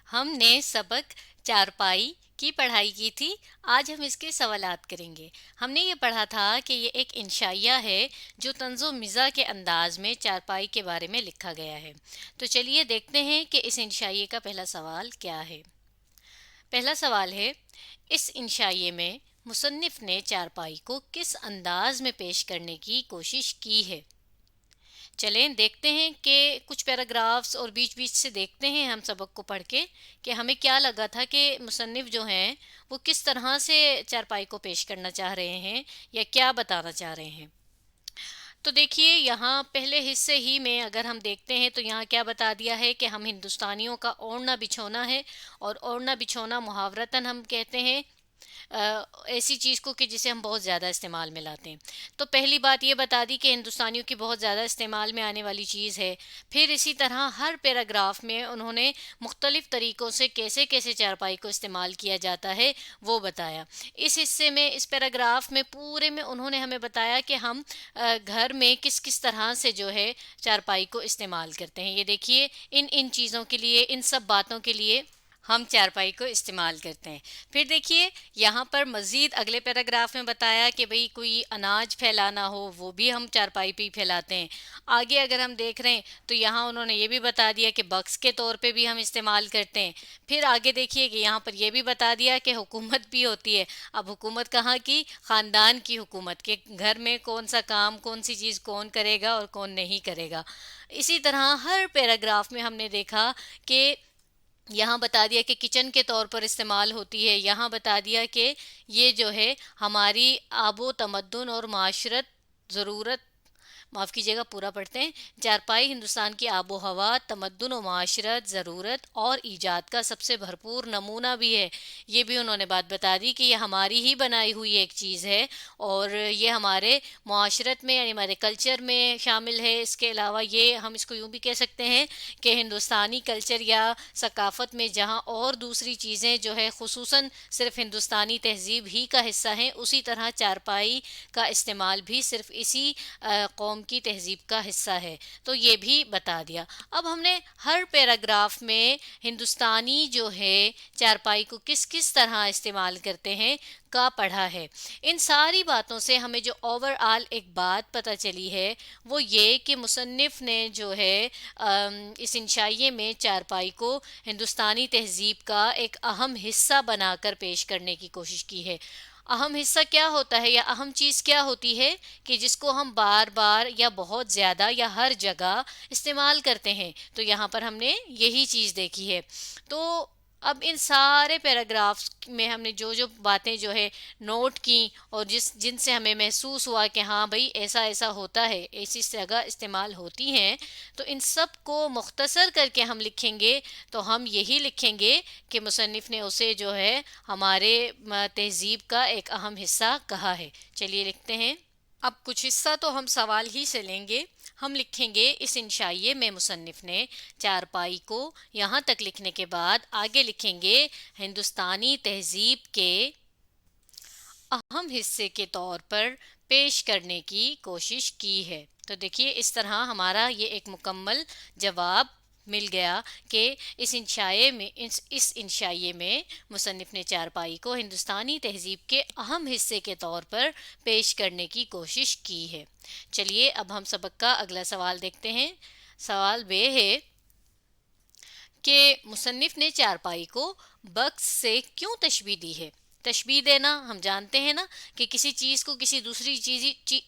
ہم نے سبق چارپائی کی پڑھائی کی تھی۔ آج ہم اس کے سوالات کریں گے۔ ہم نے یہ پڑھا تھا کہ یہ ایک انشائیہ ہے جو طنز و مزاح کے انداز میں چارپائی کے بارے میں لکھا گیا ہے۔ تو چلیے دیکھتے ہیں کہ اس انشائیے کا پہلا سوال کیا ہے۔ پہلا سوال ہے، اس انشائیے میں مصنف نے چارپائی کو کس انداز میں پیش کرنے کی کوشش کی ہے؟ چلیں دیکھتے ہیں کہ کچھ پیراگرافز اور بیچ بیچ سے دیکھتے ہیں ہم سبق کو پڑھ کے کہ ہمیں کیا لگا تھا کہ مصنف جو ہیں وہ کس طرح سے چارپائی کو پیش کرنا چاہ رہے ہیں یا کیا بتانا چاہ رہے ہیں۔ تو دیکھیے یہاں پہلے حصے ہی میں اگر ہم دیکھتے ہیں تو یہاں کیا بتا دیا ہے کہ ہم ہندوستانیوں کا اوڑھنا بچھونا ہے، اور اوڑھنا بچھونا محاورتاً ہم کہتے ہیں ایسی چیز کو کہ جسے ہم بہت زیادہ استعمال میں لاتے ہیں۔ تو پہلی بات یہ بتا دی کہ ہندوستانیوں کی بہت زیادہ استعمال میں آنے والی چیز ہے۔ پھر اسی طرح ہر پیراگراف میں انہوں نے مختلف طریقوں سے کیسے کیسے چارپائی کو استعمال کیا جاتا ہے وہ بتایا۔ اس حصے میں اس پیراگراف میں پورے میں انہوں نے ہمیں بتایا کہ ہم گھر میں کس کس طرح سے جو ہے چارپائی کو استعمال کرتے ہیں۔ یہ دیکھیے ان چیزوں کے لیے، ان سب باتوں کے لیے ہم چارپائی کو استعمال کرتے ہیں۔ پھر دیکھیے یہاں پر مزید اگلے پیراگراف میں بتایا کہ بھئی کوئی اناج پھیلانا ہو وہ بھی ہم چارپائی پہ ہی پھیلاتے ہیں۔ آگے اگر ہم دیکھ رہے ہیں تو یہاں انہوں نے یہ بھی بتا دیا کہ بکس کے طور پہ بھی ہم استعمال کرتے ہیں۔ پھر آگے دیکھیے کہ یہاں پر یہ بھی بتا دیا کہ حکومت بھی ہوتی ہے۔ اب حکومت کہاں کی؟ خاندان کی حکومت، کہ گھر میں کون سا کام، کون سی چیز کون کرے گا اور کون نہیں کرے گا۔ اسی طرح ہر پیراگراف میں ہم نے دیکھا کہ یہاں بتا دیا کہ کچن کے طور پر استعمال ہوتی ہے، یہاں بتا دیا کہ یہ جو ہے ہماری آب و تمدن اور معاشرت ضرورت، معاف کیجیے گا پورا پڑھتے ہیں، چارپائی ہندوستان کی آب و ہوا، تمدن و معاشرت، ضرورت اور ایجاد کا سب سے بھرپور نمونہ بھی ہے۔ یہ بھی انہوں نے بات بتا دی کہ یہ ہماری ہی بنائی ہوئی ایک چیز ہے اور یہ ہمارے معاشرت میں یعنی ہمارے کلچر میں شامل ہے۔ اس کے علاوہ یہ ہم اس کو یوں بھی کہہ سکتے ہیں کہ ہندوستانی کلچر یا ثقافت میں جہاں اور دوسری چیزیں جو ہے خصوصاً صرف ہندوستانی تہذیب ہی کا حصہ ہیں، اسی طرح چارپائی کا استعمال بھی صرف اسی قوم کی تہذیب کا حصہ ہے۔ تو یہ بھی بتا دیا۔ اب ہم نے ہر پیراگراف میں ہندوستانی جو ہے چارپائی کو کس کس طرح استعمال کرتے ہیں کا پڑھا ہے۔ ان ساری باتوں سے ہمیں جو اوور آل ایک بات پتہ چلی ہے وہ یہ کہ مصنف نے جو ہے اس انشائیے میں چارپائی کو ہندوستانی تہذیب کا ایک اہم حصہ بنا کر پیش کرنے کی کوشش کی ہے۔ اہم حصہ کیا ہوتا ہے یا اہم چیز کیا ہوتی ہے کہ جس کو ہم بار بار یا بہت زیادہ یا ہر جگہ استعمال کرتے ہیں۔ تو یہاں پر ہم نے یہی چیز دیکھی ہے۔ تو اب ان سارے پیراگرافس میں ہم نے جو جو باتیں جو ہے نوٹ کی اور جن سے ہمیں محسوس ہوا کہ ہاں بھئی ایسا ایسا ہوتا ہے، ایسی جگہ استعمال ہوتی ہیں، تو ان سب کو مختصر کر کے ہم لکھیں گے تو ہم یہی لکھیں گے کہ مصنف نے اسے جو ہے ہمارے تہذیب کا ایک اہم حصہ کہا ہے۔ چلیے لکھتے ہیں۔ اب کچھ حصہ تو ہم سوال ہی سے لیں گے۔ ہم لکھیں گے اس انشائیے میں مصنف نے چارپائی کو یہاں تک لکھنے کے بعد آگے لکھیں گے ہندوستانی تہذیب کے اہم حصے کے طور پر پیش کرنے کی کوشش کی ہے۔ تو دیکھیے اس طرح ہمارا یہ ایک مکمل جواب مل گیا کہ اس انشائیے میں مصنف نے چارپائی کو ہندوستانی تہذیب کے اہم حصے کے طور پر پیش کرنے کی کوشش کی ہے۔ چلیے اب ہم سبق کا اگلا سوال دیکھتے ہیں۔ سوال بے ہے کہ مصنف نے چارپائی کو بکس سے کیوں تشبیہ دی ہے؟ تشبیہ دینا ہم جانتے ہیں نا کہ کسی چیز کو کسی دوسری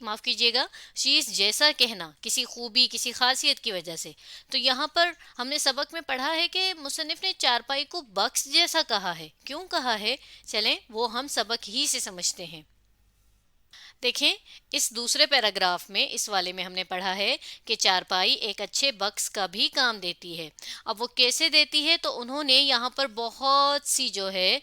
معاف کیجیے گا چیز جیسا کہنا کسی خوبی کسی خاصیت کی وجہ سے۔ تو یہاں پر ہم نے سبق میں پڑھا ہے کہ مصنف نے چارپائی کو بکس جیسا کہا ہے۔ کیوں کہا ہے؟ چلیں وہ ہم سبق ہی سے سمجھتے ہیں۔ دیکھیں اس دوسرے پیراگراف میں اس والے میں ہم نے پڑھا ہے کہ چارپائی ایک اچھے بکس کا بھی کام دیتی ہے۔ اب وہ کیسے دیتی ہے؟ تو انہوں نے یہاں پر بہت سی جو ہے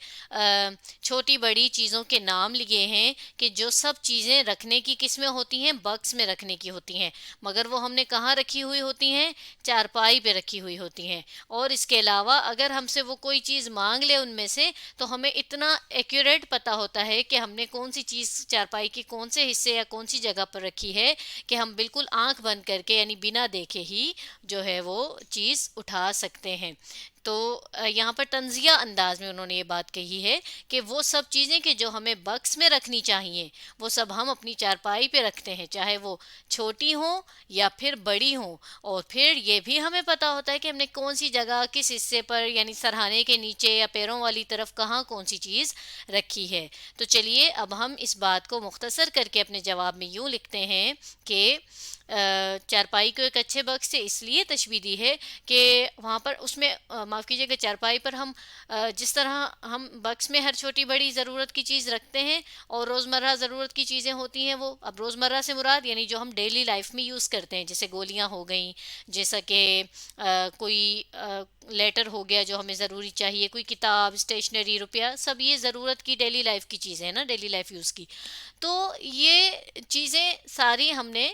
چھوٹی بڑی چیزوں کے نام لیے ہیں کہ جو سب چیزیں رکھنے کی کس میں ہوتی ہیں؟ بکس میں رکھنے کی ہوتی ہیں، مگر وہ ہم نے کہاں رکھی ہوئی ہوتی ہیں؟ چارپائی پہ رکھی ہوئی ہوتی ہیں۔ اور اس کے علاوہ اگر ہم سے وہ کوئی چیز مانگ لے ان میں سے تو ہمیں اتنا ایکوریٹ پتہ ہوتا ہے کہ ہم نے کون سی چیز چارپائی کی کون سے حصے یا کون سی جگہ پر رکھی ہے کہ ہم بالکل آنکھ بند کر کے یعنی بنا دیکھے ہی جو ہے وہ چیز اٹھا سکتے ہیں۔ تو یہاں پر طنزیہ انداز میں انہوں نے یہ بات کہی ہے کہ وہ سب چیزیں کہ جو ہمیں بکس میں رکھنی چاہیے وہ سب ہم اپنی چارپائی پہ رکھتے ہیں، چاہے وہ چھوٹی ہوں یا پھر بڑی ہوں، اور پھر یہ بھی ہمیں پتا ہوتا ہے کہ ہم نے کون سی جگہ کس حصے پر، یعنی سرہانے کے نیچے یا پیروں والی طرف کہاں کون سی چیز رکھی ہے۔ تو چلیے اب ہم اس بات کو مختصر کر کے اپنے جواب میں یوں لکھتے ہیں کہ چارپائی کو ایک اچھے بکس سے اس لیے تشبیہ دی ہے کہ وہاں پر اس میں معاف کیجیے کہ چارپائی پر ہم جس طرح ہم بکس میں ہر چھوٹی بڑی ضرورت کی چیز رکھتے ہیں اور روزمرہ ضرورت کی چیزیں ہوتی ہیں، وہ اب روزمرہ سے مراد یعنی جو ہم ڈیلی لائف میں یوز کرتے ہیں، جیسے گولیاں ہو گئیں، جیسا کہ کوئی لیٹر ہو گیا جو ہمیں ضروری چاہیے، کوئی کتاب، اسٹیشنری، روپیہ، سب یہ ضرورت کی ڈیلی لائف کی چیزیں ہیں نا، ڈیلی لائف یوز کی۔ تو یہ چیزیں ساری ہم نے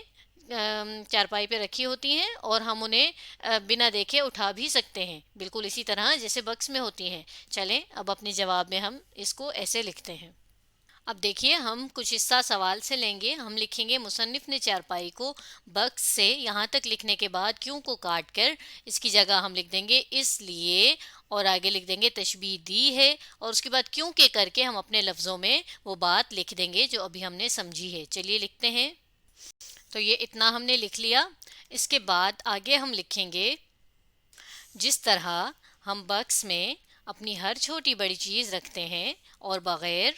چارپائی پہ رکھی ہوتی ہیں اور ہم انہیں بنا دیکھے اٹھا بھی سکتے ہیں، بالکل اسی طرح جیسے بکس میں ہوتی ہیں۔ چلیں اب اپنے جواب میں ہم اس کو ایسے لکھتے ہیں۔ اب دیکھیے ہم کچھ حصہ سوال سے لیں گے، ہم لکھیں گے مصنف نے چارپائی کو بکس سے، یہاں تک لکھنے کے بعد کیوں کو کاٹ کر اس کی جگہ ہم لکھ دیں گے اس لیے، اور آگے لکھ دیں گے تشبیہ دی ہے، اور اس کے بعد کیوں کے کر کے ہم اپنے لفظوں میں وہ بات لکھ دیں گے جو ابھی ہم نے سمجھی ہے۔ چلیے لکھتے ہیں۔ تو یہ اتنا ہم نے لکھ لیا۔ اس کے بعد آگے ہم لکھیں گے جس طرح ہم بکس میں اپنی ہر چھوٹی بڑی چیز رکھتے ہیں اور بغیر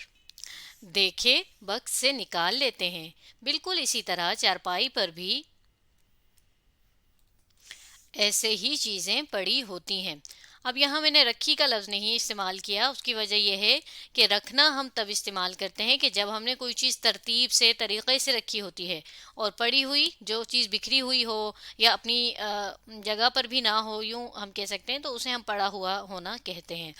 دیکھے بکس سے نکال لیتے ہیں، بالکل اسی طرح چارپائی پر بھی ایسے ہی چیزیں پڑی ہوتی ہیں۔ اب یہاں میں نے رکھی کا لفظ نہیں استعمال کیا، اس کی وجہ یہ ہے کہ رکھنا ہم تب استعمال کرتے ہیں کہ جب ہم نے کوئی چیز ترتیب سے، طریقے سے رکھی ہوتی ہے، اور پڑی ہوئی جو چیز بکھری ہوئی ہو یا اپنی جگہ پر بھی نہ ہو، یوں ہم کہہ سکتے ہیں، تو اسے ہم پڑا ہوا ہونا کہتے ہیں۔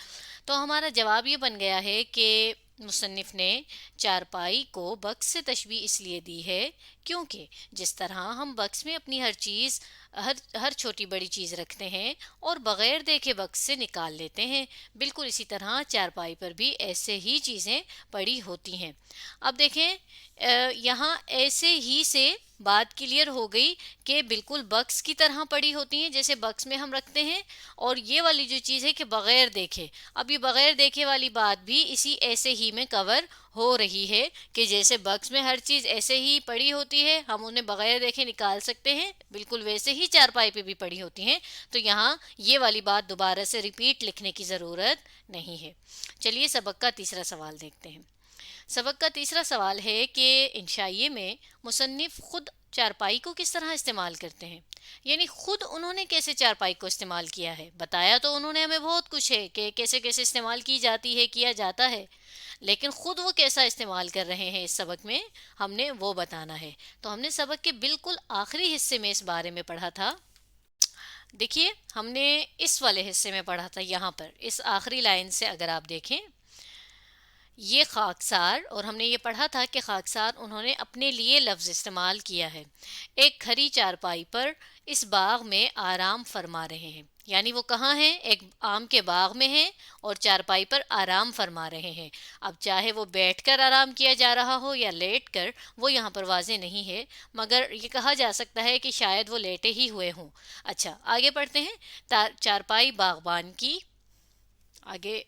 تو ہمارا جواب یہ بن گیا ہے کہ مصنف نے چارپائی کو بکس سے تشبیہ اس لیے دی ہے کیونکہ جس طرح ہم بکس میں اپنی ہر چھوٹی بڑی چیز رکھتے ہیں اور بغیر دیکھے بکس سے نکال لیتے ہیں، بالکل اسی طرح چارپائی پر بھی ایسے ہی چیزیں پڑی ہوتی ہیں۔ اب دیکھیں یہاں ایسے ہی سے بات کلیئر ہو گئی کہ بالکل بکس کی طرح پڑی ہوتی ہیں جیسے بکس میں ہم رکھتے ہیں، اور یہ والی جو چیز ہے کہ بغیر دیکھے، اب یہ بغیر دیکھے والی بات بھی اسی ایسے ہی میں کور ہو رہی ہے کہ جیسے بکس میں ہر چیز ایسے ہی پڑی ہوتی ہے، ہم انہیں بغیر دیکھے نکال سکتے ہیں، بالکل ویسے ہی چارپائی پہ بھی پڑی ہوتی ہیں۔ تو یہاں یہ والی بات دوبارہ سے ریپیٹ لکھنے کی ضرورت نہیں ہے۔ چلیے سبق کا تیسرا سوال دیکھتے ہیں۔ سبق کا تیسرا سوال ہے کہ انشائیے میں مصنف خود چارپائی کو کس طرح استعمال کرتے ہیں، یعنی خود انہوں نے کیسے چارپائی کو استعمال کیا ہے۔ بتایا تو انہوں نے ہمیں بہت کچھ ہے کہ کیسے کیسے استعمال کی جاتی ہے، کیا جاتا ہے، لیکن خود وہ کیسا استعمال کر رہے ہیں اس سبق میں ہم نے وہ بتانا ہے۔ تو ہم نے سبق کے بالکل آخری حصے میں اس بارے میں پڑھا تھا۔ دیکھیے ہم نے اس والے حصے میں پڑھا تھا، یہاں پر اس آخری لائن سے اگر آپ دیکھیں، یہ خاکسار، اور ہم نے یہ پڑھا تھا کہ خاکسار انہوں نے اپنے لیے لفظ استعمال کیا ہے، ایک کھری چارپائی پر اس باغ میں آرام فرما رہے ہیں، یعنی وہ کہاں ہیں، ایک آم کے باغ میں ہیں اور چارپائی پر آرام فرما رہے ہیں۔ اب چاہے وہ بیٹھ کر آرام کیا جا رہا ہو یا لیٹ کر، وہ یہاں پر واضح نہیں ہے، مگر یہ کہا جا سکتا ہے کہ شاید وہ لیٹے ہی ہوئے ہوں۔ اچھا آگے پڑھتے ہیں۔ چارپائی باغبان کی، آگے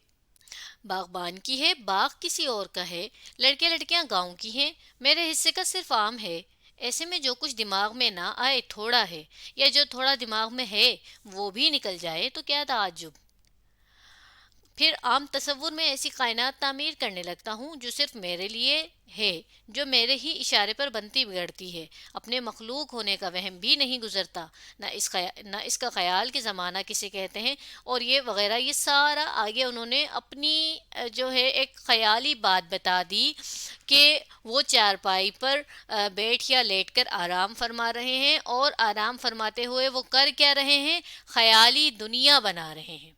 باغبان کی ہے، باغ کسی اور کا ہے، لڑکے لڑکیاں گاؤں کی ہیں، میرے حصے کا صرف آم ہے، ایسے میں جو کچھ دماغ میں نہ آئے تھوڑا ہے، یا جو تھوڑا دماغ میں ہے وہ بھی نکل جائے تو کیا تعجب، پھر عام تصور میں ایسی کائنات تعمیر کرنے لگتا ہوں جو صرف میرے لیے ہے، جو میرے ہی اشارے پر بنتی بگڑتی ہے، اپنے مخلوق ہونے کا وہم بھی نہیں گزرتا، نہ اس کا خیال کہ زمانہ کسے کہتے ہیں، اور یہ وغیرہ، یہ سارا آگے انہوں نے اپنی جو ہے ایک خیالی بات بتا دی کہ وہ چارپائی پر بیٹھ یا لیٹ کر آرام فرما رہے ہیں، اور آرام فرماتے ہوئے وہ کر کیا رہے ہیں، خیالی دنیا بنا رہے ہیں،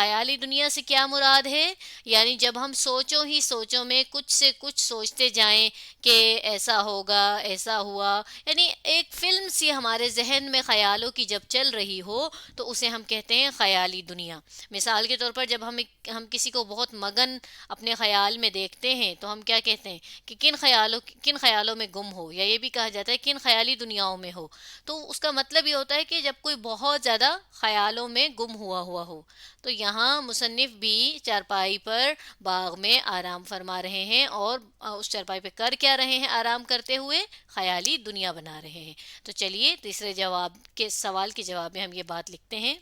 خیالی دنیا سے کیا مراد ہے؟ یعنی جب ہم سوچوں ہی سوچوں میں کچھ سے کچھ سوچتے جائیں کہ ایسا ہوگا، ایسا ہوا، یعنی ایک فلم سی ہمارے ذہن میں خیالوں کی جب چل رہی ہو تو اسے ہم کہتے ہیں خیالی دنیا۔ مثال کے طور پر جب ہم کسی کو بہت مگن اپنے خیال میں دیکھتے ہیں تو ہم کیا کہتے ہیں کہ کن خیالوں میں گم ہو، یا یہ بھی کہا جاتا ہے کن خیالی دنیاؤں میں ہو۔ تو اس کا مطلب یہ ہوتا ہے کہ جب کوئی بہت زیادہ خیالوں میں گم ہوا ہو۔ تو یہاں مصنف بھی چارپائی پر باغ میں آرام فرما رہے ہیں، اور اس چارپائی پہ کر کیا رہے ہیں آرام کرتے ہوئے؟ خیالی دنیا بنا رہے ہیں۔ تو چلیے تیسرے جواب کے سوال کے جواب میں ہم یہ بات لکھتے ہیں۔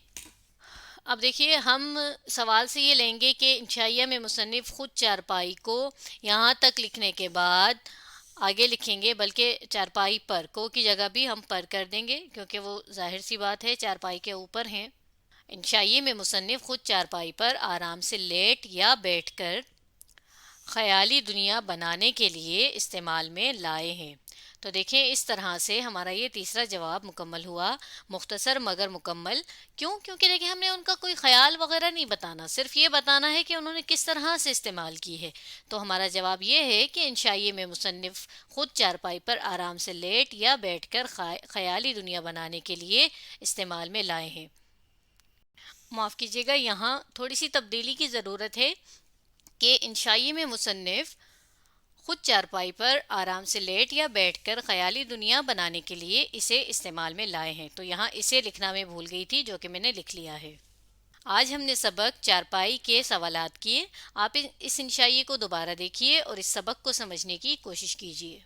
اب دیکھیے ہم سوال سے یہ لیں گے کہ انشائیہ میں مصنف خود چارپائی کو یہاں تک لکھنے کے بعد آگے لکھیں گے، بلکہ چارپائی پر کو کی جگہ بھی ہم پر کر دیں گے، کیونکہ وہ ظاہر سی بات ہے چارپائی کے اوپر ہیں۔ انشائیے میں مصنف خود چارپائی پر آرام سے لیٹ یا بیٹھ کر خیالی دنیا بنانے کے لیے استعمال میں لائے ہیں۔ تو دیکھیں اس طرح سے ہمارا یہ تیسرا جواب مکمل ہوا، مختصر مگر مکمل۔ کیوں؟ کیونکہ دیکھیں ہم نے ان کا کوئی خیال وغیرہ نہیں بتانا، صرف یہ بتانا ہے کہ انہوں نے کس طرح سے استعمال کی ہے۔ تو ہمارا جواب یہ ہے کہ انشائیے میں مصنف خود چارپائی پر آرام سے لیٹ یا بیٹھ کر خیالی دنیا بنانے کے لیے استعمال میں لائے ہیں۔ معاف کیجیے گا، یہاں تھوڑی سی تبدیلی کی ضرورت ہے کہ انشائیے میں مصنف خود چارپائی پر آرام سے لیٹ یا بیٹھ کر خیالی دنیا بنانے کے لیے اسے استعمال میں لائے ہیں، تو یہاں اسے لکھنا میں بھول گئی تھی جو کہ میں نے لکھ لیا ہے۔ آج ہم نے سبق چارپائی کے سوالات کیے۔ آپ اس انشائیے کو دوبارہ دیکھیے اور اس سبق کو سمجھنے کی کوشش کیجیے۔